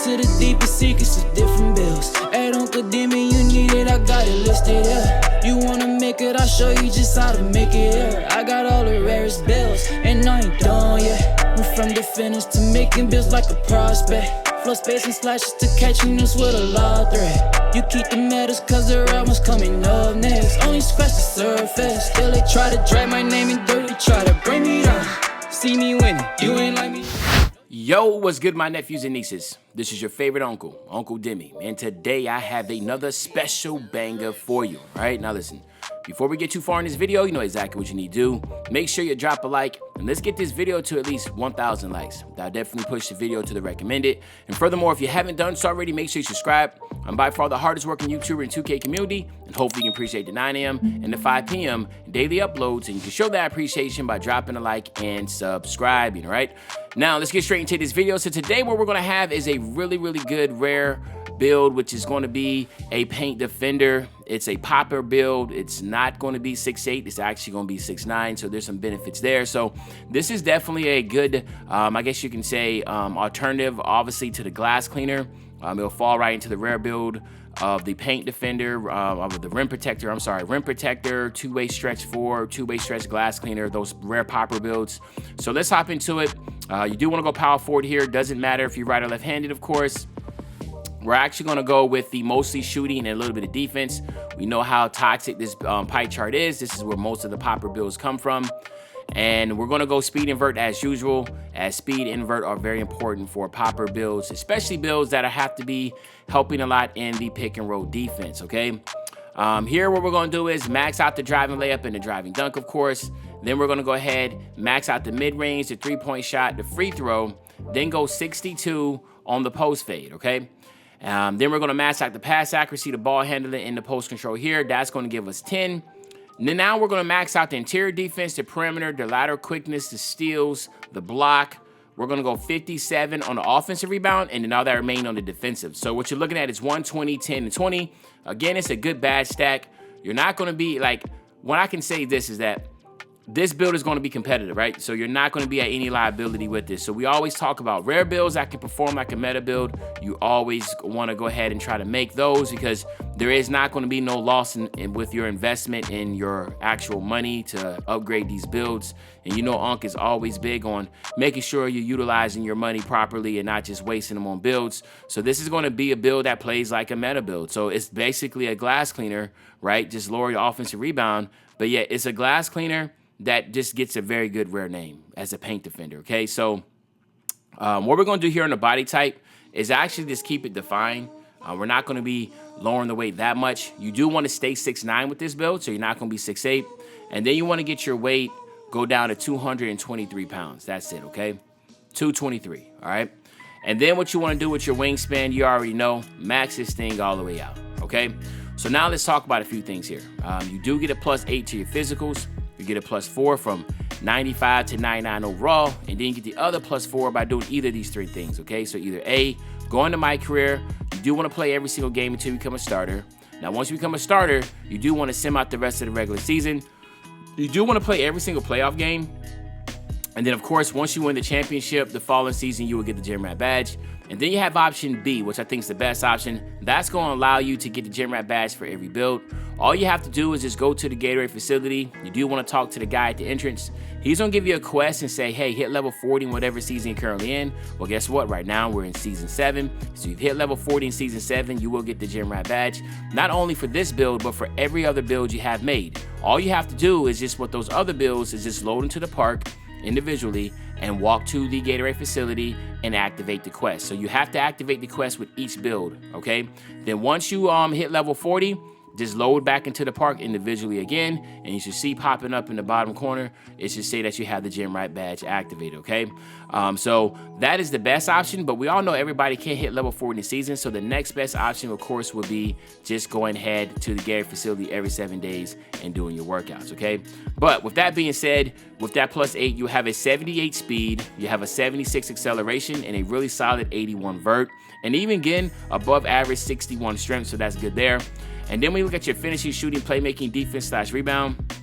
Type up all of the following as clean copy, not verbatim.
to the deepest secrets of different bills. Hey, don't condemn me, you need it, I got it listed here. You wanna make it, I'll show you just how to make it here. I got all the rarest bills, and I ain't done yet. Went from the finish to making bills like a prospect. Flow space and slashes to catching us with a lot of threat. You keep the medals cause the right one's coming up next. Only scratch the surface, still they try to drag my name in dirt. They try to bring me down, see me winning, you ain't like me. Yo, what's good, my nephews and nieces? This is your favorite uncle, Uncle Demi, and today I have another special banger for you. All right, now listen, before we get too far in this video, you know exactly what you need to do. Make sure you drop a like, and let's get this video to at least 1,000 likes. That'll definitely push the video to the recommended. And furthermore, if you haven't done so already, make sure you subscribe. I'm by far the hardest working YouTuber in 2K community, and hopefully you can appreciate the 9 a.m. and the 5 p.m. daily uploads, and you can show that appreciation by dropping a like and subscribing, all right? Now, let's get straight into this video. So today what we're gonna have is a really good rare build, which is going to be a paint defender. It's a popper build. It's not going to be 6'8", it's actually going to be 6'9", so there's some benefits there. So this is definitely a good, I guess you can say, alternative, obviously, to the glass cleaner. It'll fall right into the rare build of the paint defender, of the rim protector, rim protector, two-way stretch 4, two-way stretch glass cleaner, those rare popper builds. So let's hop into it. You do want to go power forward here. Doesn't matter if you're right or left-handed, of course. We're actually going to go with the mostly shooting and a little bit of defense. We know how toxic this pie chart is. This is where most of the popper builds come from. And we're going to go speed invert as usual, as speed invert are very important for popper builds, especially builds that have to be helping a lot in the pick and roll defense, okay? Here what we're going to do is max out the driving layup and the driving dunk, of course. Then we're going to go ahead, max out the mid-range, the three-point shot, the free throw, then go 62 on the post fade, okay? Then we're going to max out the pass accuracy, the ball handling, and the post control here. That's going to give us 10. And then now we're going to max out the interior defense, the perimeter, the lateral quickness, the steals, the block. We're going to go 57 on the offensive rebound, and then all that remain on the defensive. So what you're looking at is 120, 10, and 20. Again, it's a good bad stack. You're not going to be like, what I can say this is that this build is going to be competitive, right? So you're not going to be at any liability with this. So we always talk about rare builds that can perform like a meta build. You always want to go ahead and try to make those because there is not going to be no loss with your investment in your actual money to upgrade these builds. And you know Unc is always big on making sure you're utilizing your money properly and not just wasting them on builds. So this is going to be a build that plays like a meta build. So it's basically a glass cleaner, right? Just lower your offensive rebound. But yeah, it's a glass cleaner that just gets a very good rare name as a paint defender, okay? So what we're going to do here on the body type is actually just keep it defined. We're not going to be lowering the weight that much. You do want to stay 6'9" with this build, so you're not going to be 6'8". And then you want to get your weight go down to 223 pounds. That's it, okay? 223, all right? And then what you want to do with your wingspan, you already know, max this thing all the way out, okay? So now let's talk about a few things here. You do get a +8 to your physicals. You get a +4 from 95 to 99 overall, and then you get the other +4 by doing either of these three things, okay? So either A, going to my career, you do want to play every single game until you become a starter. Now, once you become a starter, you do want to sim out the rest of the regular season. You do want to play every single playoff game. And then, of course, once you win the championship, the following season, you will get the Gym Rat badge. And then you have option B, which I think is the best option. That's going to allow you to get the Gym Rat badge for every build. All you have to do is just go to the Gatorade facility. You do want to talk to the guy at the entrance. He's going to give you a quest and say, hey, hit level 40 in whatever season you're currently in. Well, guess what? Right now, we're in Season 7. So you've hit level 40 in Season 7, you will get the Gym Rat badge. Not only for this build, but for every other build you have made. All you have to do is just what those other builds is just load into the park individually and walk to the Gatorade facility and activate the quest. So you have to activate the quest with each build, okay? Then once you hit level 40, just load back into the park individually again, and you should see popping up in the bottom corner, it should say that you have the Gym Rat badge activated, okay? So that is the best option, but we all know everybody can't hit level 40 in the season, so the next best option, of course, would be just going ahead to the Gatorade facility every 7 days and doing your workouts, okay? But with that being said, with that +8, you have a 78 speed, you have a 76 acceleration, and a really solid 81 vert, and even again, above average 61 strength, so that's good there. And then when you look at your finishing, shooting, playmaking, defense / rebound,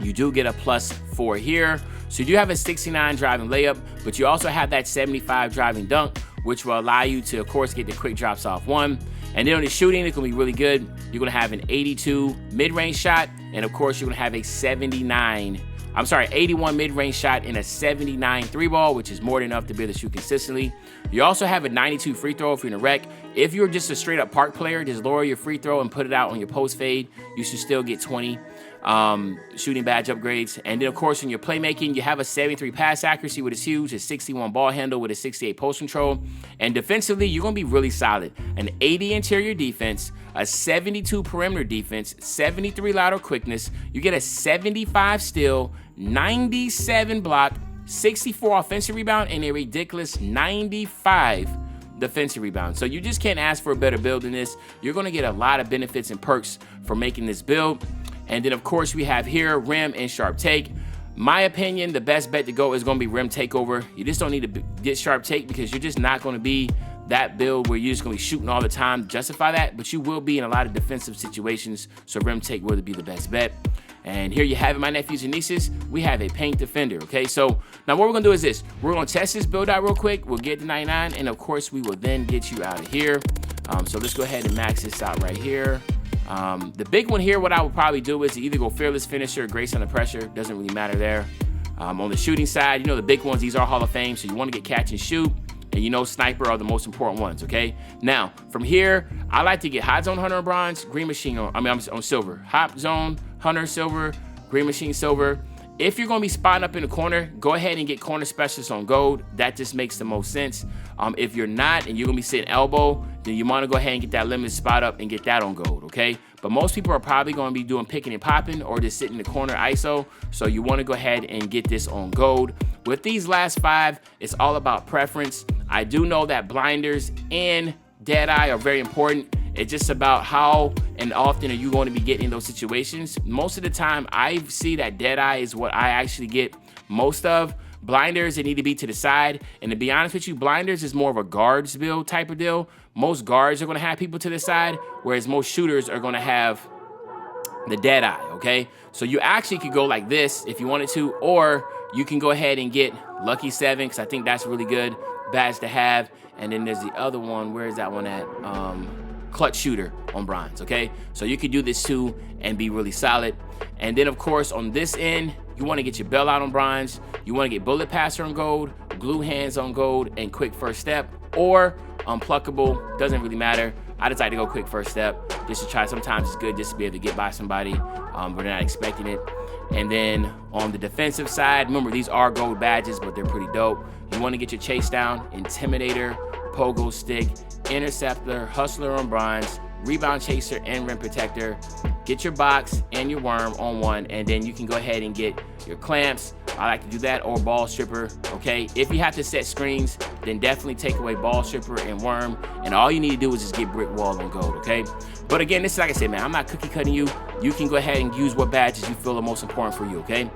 you do get a +4 here. So you do have a 69 driving layup, but you also have that 75 driving dunk, which will allow you to, of course, get the quick drops off one. And then on the shooting, it's gonna be really good. You're gonna have an 82 mid-range shot, and of course, you're gonna have a 81 mid-range shot and a 79 three ball, which is more than enough to be able to shoot consistently. You also have a 92 free throw if you're in a rec. If you're just a straight up park player, just lower your free throw and put it out on your post fade. You should still get 20 shooting badge upgrades. And then of course, in your playmaking, you have a 73 pass accuracy, which is huge, a 61 ball handle with a 68 post control. And defensively, you're gonna be really solid. An 80 interior defense, a 72 perimeter defense, 73 lateral quickness. You get a 75 steal, 97 block, 64 offensive rebound, and a ridiculous 95 defensive rebound. So you just can't ask for a better build than this. You're gonna get a lot of benefits and perks for making this build. And then of course we have here rim and sharp take. My opinion, the best bet to go is gonna be rim takeover. You just don't need to get sharp take because you're just not gonna be that build where you're just gonna be shooting all the time to justify that, but you will be in a lot of defensive situations, so rim take will be the best bet. And here you have it, my nephews and nieces, we have a paint defender, okay? So now what we're gonna do is this. We're gonna test this build out real quick. We'll get to 99, and of course we will then get you out of here. So let's go ahead and max this out right here. The big one here, what I would probably do is either go fearless finisher or grace under pressure. Doesn't really matter there. On the shooting side, you know the big ones, these are Hall of Fame, so you wanna get catch and shoot. And you know sniper are the most important ones, okay? Now, from here, I like to get hot zone hunter on bronze, green machine on silver. Hot zone hunter silver, green machine silver. If you're gonna be spotting up in the corner, go ahead and get corner specialist on gold. That just makes the most sense. If you're not and you're gonna be sitting elbow, then you wanna go ahead and get that limited spot up and get that on gold, okay? But most people are probably gonna be doing picking and popping or just sitting in the corner ISO. So you wanna go ahead and get this on gold. With these last 5, it's all about preference. I do know that blinders and dead eye are very important. It's just about how and often are you going to be getting in those situations. Most of the time, I see that dead eye is what I actually get most of. Blinders, they need to be to the side. And to be honest with you, blinders is more of a guards build type of deal. Most guards are going to have people to the side, whereas most shooters are going to have the dead eye, okay? So you actually could go like this if you wanted to, or you can go ahead and get Lucky 7, because I think that's really good badge to have. And then there's the other one. Where is that one at? Clutch shooter on bronze, okay? So you could do this too and be really solid. And then of course on this end, you want to get your bell out on bronze, you want to get bullet passer on gold, glue hands on gold, and quick first step, or unpluckable, doesn't really matter. I decide to go quick first step just to try. Sometimes it's good just to be able to get by somebody, but they're not expecting it. And then on the defensive side, remember these are gold badges, but they're pretty dope. You want to get your chase down, intimidator, pogo stick, interceptor, hustler on bronze, rebound chaser, and rim protector. Get your box and your worm on one, and then you can go ahead and get your clamps. I like to do that, or ball stripper, okay? If you have to set screens, then definitely take away ball stripper and worm, and all you need to do is just get brick wall on gold, okay? But again, this is like I said, man, I'm not cookie cutting you. You can go ahead and use what badges you feel are most important for you, okay?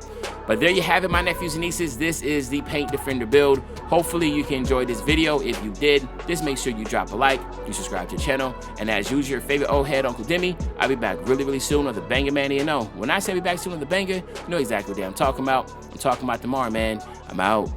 But there you have it, my nephews and nieces. This is the Paint Defender build. Hopefully you can enjoy this video. If you did, just make sure you drop a like, you subscribe to the channel, and as usual, your favorite old head, Uncle Demi. I'll be back really soon on the Banger Man. You know, when I say be back soon on the Banger, you know exactly what I'm talking about. I'm talking about tomorrow, man. I'm out.